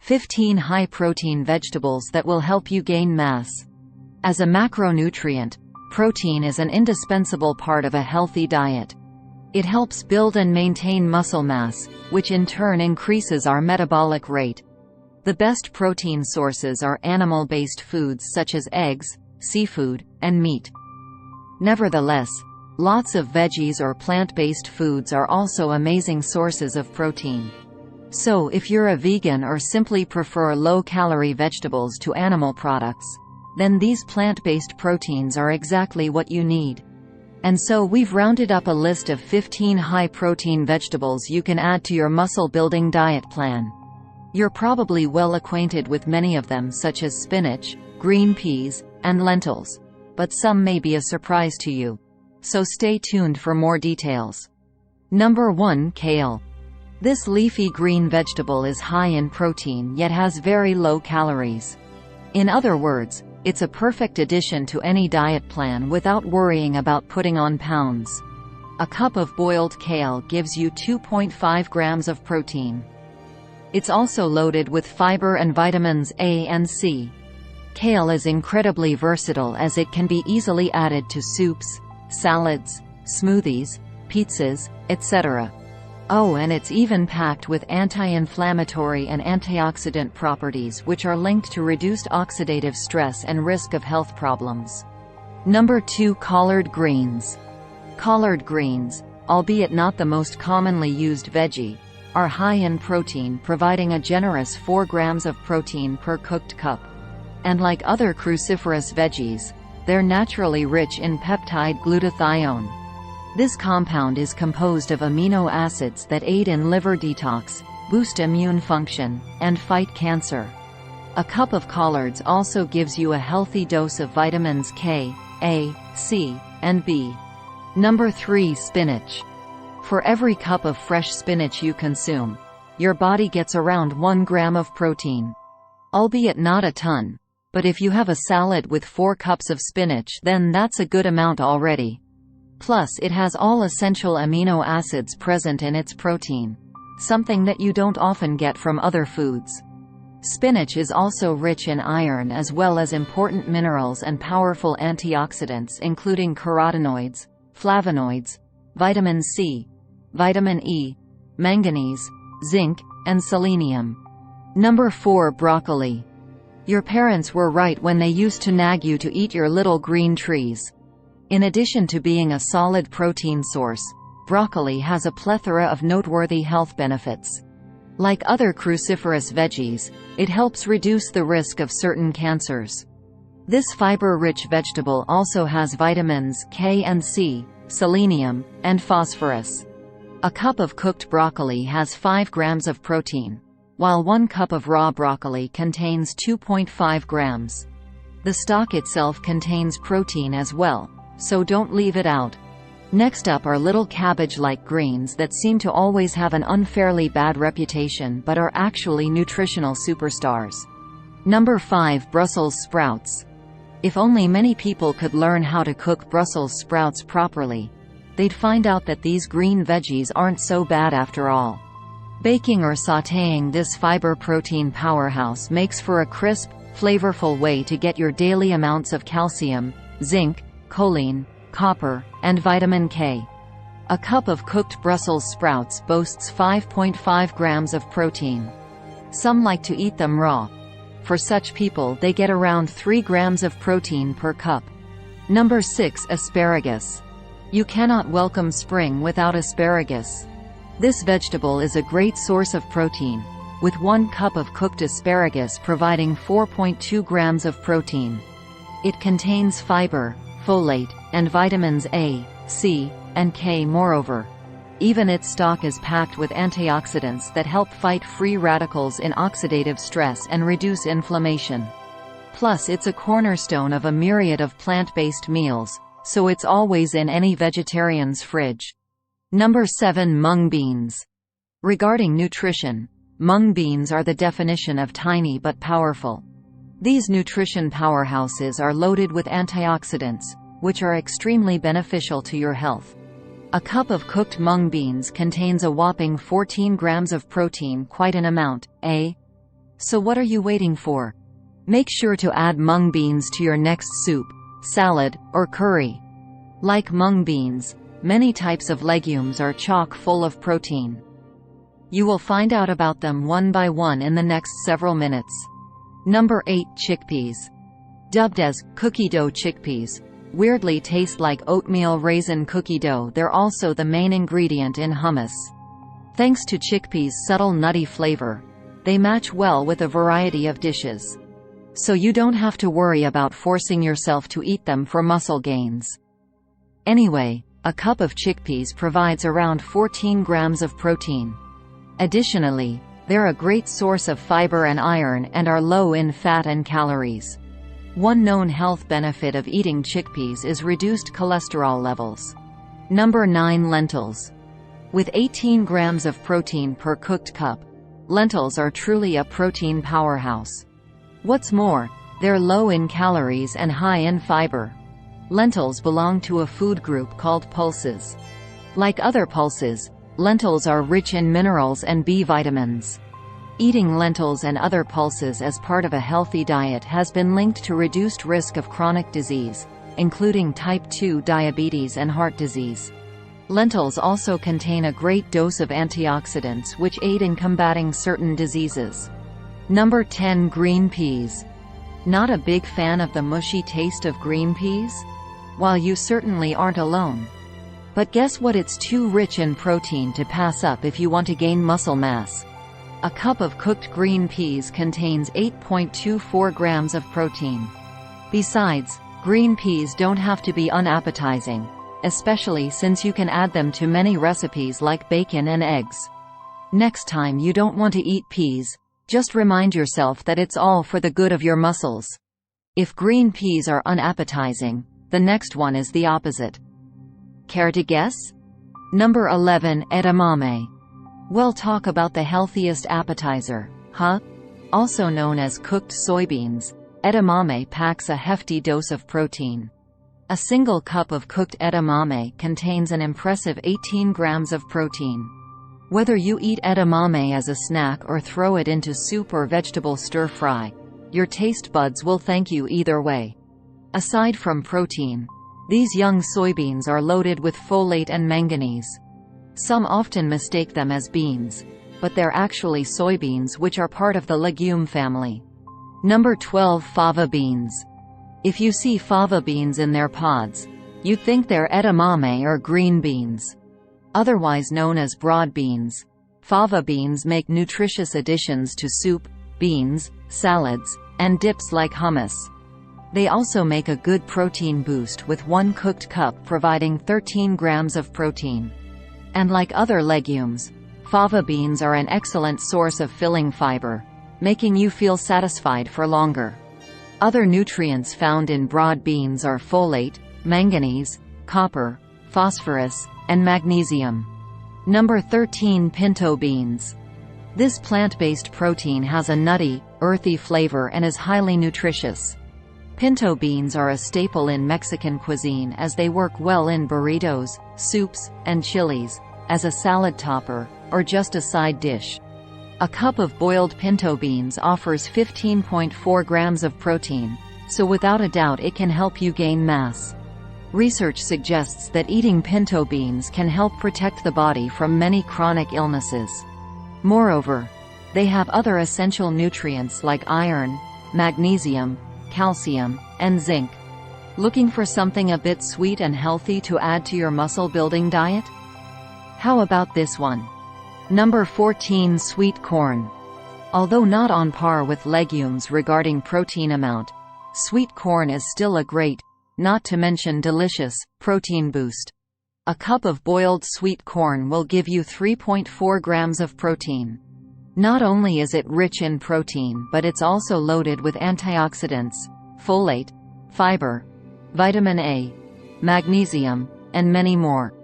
15 high-protein vegetables that will help you gain mass. As a macronutrient, protein is an indispensable part of a healthy diet. It helps build and maintain muscle mass, which in turn increases our metabolic rate. The best protein sources are animal-based foods such as eggs, seafood, and meat. Nevertheless, lots of veggies or plant-based foods are also amazing sources of protein. So if you're a vegan or simply prefer low-calorie vegetables to animal products, then these plant-based proteins are exactly what you need. And so we've rounded up a list of 15 high-protein vegetables you can add to your muscle-building diet plan. You're probably well acquainted with many of them, such as spinach, green peas, and lentils. But some may be a surprise to you. So stay tuned for more details. Number 1. Kale. This leafy green vegetable is high in protein yet has very low calories. In other words, it's a perfect addition to any diet plan without worrying about putting on pounds. A cup of boiled kale gives you 2.5 grams of protein. It's also loaded with fiber and vitamins A and C. Kale is incredibly versatile as it can be easily added to soups, salads, smoothies, pizzas, etc. Oh, and it's even packed with anti-inflammatory and antioxidant properties which are linked to reduced oxidative stress and risk of health problems. Number 2. Collard greens. Collard greens, albeit not the most commonly used veggie, are high in protein, providing a generous 4 grams of protein per cooked cup. And like other cruciferous veggies, they're naturally rich in peptide glutathione. This compound is composed of amino acids that aid in liver detox, boost immune function, and fight cancer. A cup of collards also gives you a healthy dose of vitamins K, A, C, and B. Number 3. Spinach. For every cup of fresh spinach you consume, your body gets around 1 gram of protein. Albeit not a ton, but if you have a salad with 4 cups of spinach, then that's a good amount already. Plus, it has all essential amino acids present in its protein, something that you don't often get from other foods. Spinach is also rich in iron as well as important minerals and powerful antioxidants including carotenoids, flavonoids, vitamin C, vitamin E, manganese, zinc, and selenium. Number 4. Broccoli. Your parents were right when they used to nag you to eat your little green trees. In addition to being a solid protein source, broccoli has a plethora of noteworthy health benefits. Like other cruciferous veggies, it helps reduce the risk of certain cancers. This fiber-rich vegetable also has vitamins K and C, selenium, and phosphorus. A cup of cooked broccoli has 5 grams of protein, while 1 cup of raw broccoli contains 2.5 grams. The stalk itself contains protein as well, so don't leave it out. Next up are little cabbage-like greens that seem to always have an unfairly bad reputation but are actually nutritional superstars. Number 5. Brussels sprouts. If only many people could learn how to cook Brussels sprouts properly, they'd find out that these green veggies aren't so bad after all. Baking or sautéing this fiber protein powerhouse makes for a crisp, flavorful way to get your daily amounts of calcium, zinc, choline, copper, and vitamin K. A cup of cooked Brussels sprouts boasts 5.5 grams of protein. Some like to eat them raw. For such people, they get around 3 grams of protein per cup. Number 6. Asparagus. You cannot welcome spring without asparagus. This vegetable is a great source of protein, with 1 cup of cooked asparagus providing 4.2 grams of protein. It contains fiber, folate, and vitamins A, C, and K. Moreover, even its stalk is packed with antioxidants that help fight free radicals in oxidative stress and reduce inflammation. Plus, it's a cornerstone of a myriad of plant-based meals, so it's always in any vegetarian's fridge. Number 7. Mung beans. Regarding nutrition, mung beans are the definition of tiny but powerful. These nutrition powerhouses are loaded with antioxidants, which are extremely beneficial to your health. A cup of cooked mung beans contains a whopping 14 grams of protein, quite an amount. So what are you waiting for? Make sure to add mung beans to your next soup, salad, or curry. Like mung beans, many types of legumes are chock full of protein. You will find out about them one by one in the next several minutes. Number 8. Chickpeas. Dubbed as cookie dough chickpeas, weirdly taste like oatmeal raisin cookie dough. They're also the main ingredient in hummus. Thanks to chickpeas' subtle nutty flavor, they match well with a variety of dishes. So you don't have to worry about forcing yourself to eat them for muscle gains. Anyway, a cup of chickpeas provides around 14 grams of protein. Additionally, they're a great source of fiber and iron and are low in fat and calories. One known health benefit of eating chickpeas is reduced cholesterol levels. Number 9. Lentils. With 18 grams of protein per cooked cup, lentils are truly a protein powerhouse. What's more, they're low in calories and high in fiber. Lentils belong to a food group called pulses. Like other pulses, lentils are rich in minerals and B vitamins. Eating lentils and other pulses as part of a healthy diet has been linked to reduced risk of chronic disease, including type 2 diabetes and heart disease. Lentils also contain a great dose of antioxidants which aid in combating certain diseases. Number 10. Green peas. Not a big fan of the mushy taste of green peas? While you certainly aren't alone. But guess what? It's too rich in protein to pass up if you want to gain muscle mass. A cup of cooked green peas contains 8.24 grams of protein. Besides, green peas don't have to be unappetizing, especially since you can add them to many recipes like bacon and eggs. Next time you don't want to eat peas, just remind yourself that it's all for the good of your muscles. If green peas are unappetizing, the next one is the opposite. Care to guess? Number 11. Edamame. Well, talk about the healthiest appetizer, huh? Also known as cooked soybeans, edamame packs a hefty dose of protein. A single cup of cooked edamame contains an impressive 18 grams of protein. Whether you eat edamame as a snack or throw it into soup or vegetable stir-fry, your taste buds will thank you either way. Aside from protein, these young soybeans are loaded with folate and manganese. Some often mistake them as beans, but they're actually soybeans which are part of the legume family. Number 12. Fava beans. If you see fava beans in their pods, you'd think they're edamame or green beans. Otherwise known as broad beans, fava beans make nutritious additions to soup, beans, salads, and dips like hummus. They also make a good protein boost with one cooked cup providing 13 grams of protein. And like other legumes, fava beans are an excellent source of filling fiber, making you feel satisfied for longer. Other nutrients found in broad beans are folate, manganese, copper, phosphorus, and magnesium. Number 13. Pinto beans. This plant-based protein has a nutty, earthy flavor and is highly nutritious. Pinto beans are a staple in Mexican cuisine as they work well in burritos, soups, and chilies, as a salad topper, or just a side dish. A cup of boiled pinto beans offers 15.4 grams of protein, so without a doubt it can help you gain mass. Research suggests that eating pinto beans can help protect the body from many chronic illnesses. Moreover, they have other essential nutrients like iron, magnesium, calcium, and zinc. Looking for something a bit sweet and healthy to add to your muscle-building diet? How about this one? Number 14. Sweet corn. Although not on par with legumes regarding protein amount, sweet corn is still a great, not to mention delicious, protein boost. A cup of boiled sweet corn will give you 3.4 grams of protein. Not only is it rich in protein, but it's also loaded with antioxidants, folate, fiber, vitamin A, magnesium, and many more.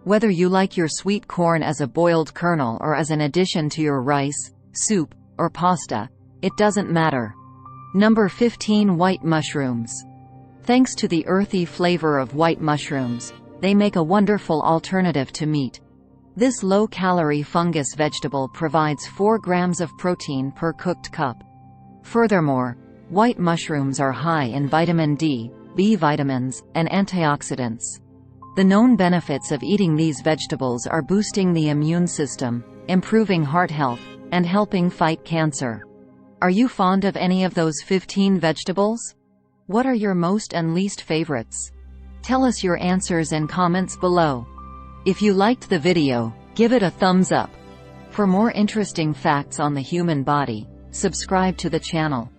Whether you like your sweet corn as a boiled kernel or as an addition to your rice, soup, or pasta, it doesn't matter. Number 15. White mushrooms. Thanks to the earthy flavor of white mushrooms, they make a wonderful alternative to meat. This low-calorie fungus vegetable provides 4 grams of protein per cooked cup. Furthermore, white mushrooms are high in vitamin D, B vitamins, and antioxidants. The known benefits of eating these vegetables are boosting the immune system, improving heart health, and helping fight cancer. Are you fond of any of those 15 vegetables? What are your most and least favorites? Tell us your answers in comments below. If you liked the video, give it a thumbs up. For more interesting facts on the human body, subscribe to the channel.